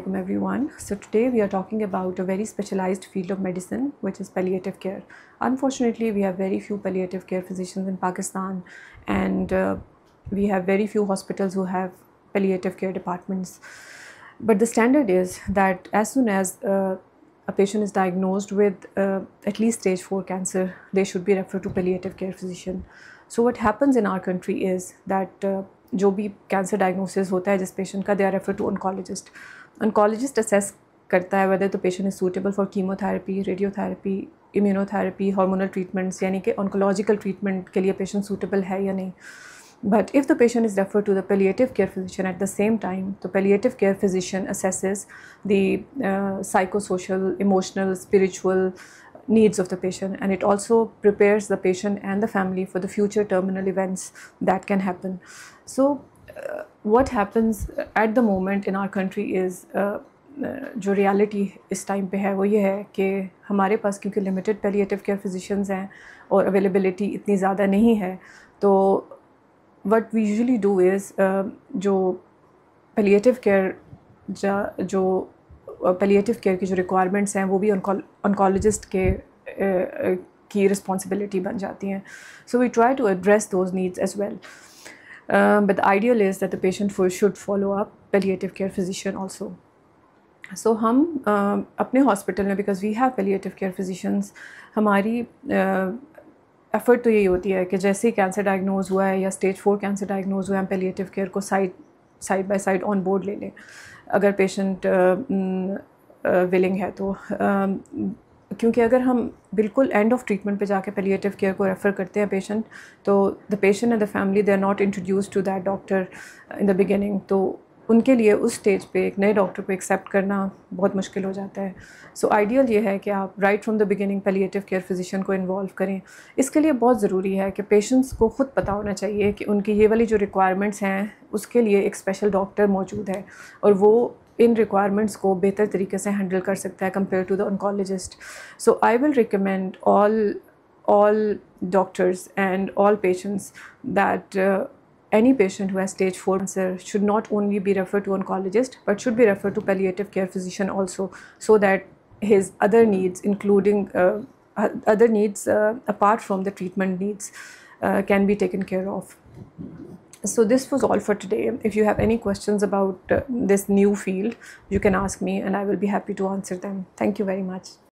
alaikum everyone. So today we are talking about a very specialized field of medicine, which is palliative care. Unfortunately, we have very few palliative care physicians in Pakistan, and we have very few hospitals who have palliative care departments. But the standard is that as soon as a patient is diagnosed with at least stage 4 cancer, they should be referred to palliative care physician. So what happens in our country is that जो भी cancer diagnosis होता है जिस patient का, they are refer to oncologist. Oncologist assess करता है whether the patient is suitable for chemotherapy, radiotherapy, immunotherapy, hormonal treatments, यानी कि ऑन्कोलॉजिकल ट्रीटमेंट के लिए पेशेंट सूटेबल है या नहीं. But if the patient is referred to the palliative care physician at the same time, the palliative care physician assesses the psychosocial, emotional, spiritual needs of the patient, and it also prepares the patient and the family for the future terminal events that can happen. So what happens at the moment in our country is जो reality इस time पे है वो ये है कि हमारे पास क्योंकि लिमिटेड पैलिएटिव केयर फिजिशियंस हैं और अवेलेबिलिटी इतनी ज़्यादा नहीं है, तो what we usually do is जो palliative care जो palliative care की जो requirements हैं वो भी oncologist के की responsibility बन जाती हैं. So we try to address those needs as well. But the ideal is that the patient should follow up palliative care physician also. So हम अपने hospital में, because we have palliative care physicians, हमारी effort तो यही होती है कि जैसे ही कैंसर डायग्नोज हुआ है या स्टेज 4 कैंसर डायग्नोज हुआ है, हम पैलिएटिव केयर को side by side on board ले लें अगर पेशेंट विलिंग है तो. क्योंकि अगर हम बिल्कुल एंड ऑफ ट्रीटमेंट पे जाके पैलिएटिव केयर को रेफ़र करते हैं पेशेंट, तो the patient and the family they are not introduced to that doctor in the beginning, तो उनके लिए उस स्टेज पे एक नए डॉक्टर को एक्सेप्ट करना बहुत मुश्किल हो जाता है. सो आइडियल ये है कि आप right from the beginning palliative care physician को इन्वॉल्व करें. इसके लिए बहुत ज़रूरी है कि पेशेंट्स को ख़ुद पता होना चाहिए कि उनकी ये वाली जो रिक्वायरमेंट्स हैं उसके लिए एक स्पेशल डॉक्टर मौजूद है और वो इन रिक्वायरमेंट्स को बेहतर तरीके से हैंडल कर सकता है compare to the oncologist. So I will recommend all doctors and all patients that any patient who has stage 4 cancer should not only be referred to oncologist but should be referred to palliative care physician also, so that his other needs, including other needs apart from the treatment needs, can be taken care of. So this was all for today. If you have any questions about this new field, you can ask me and I will be happy to answer them. Thank you very much.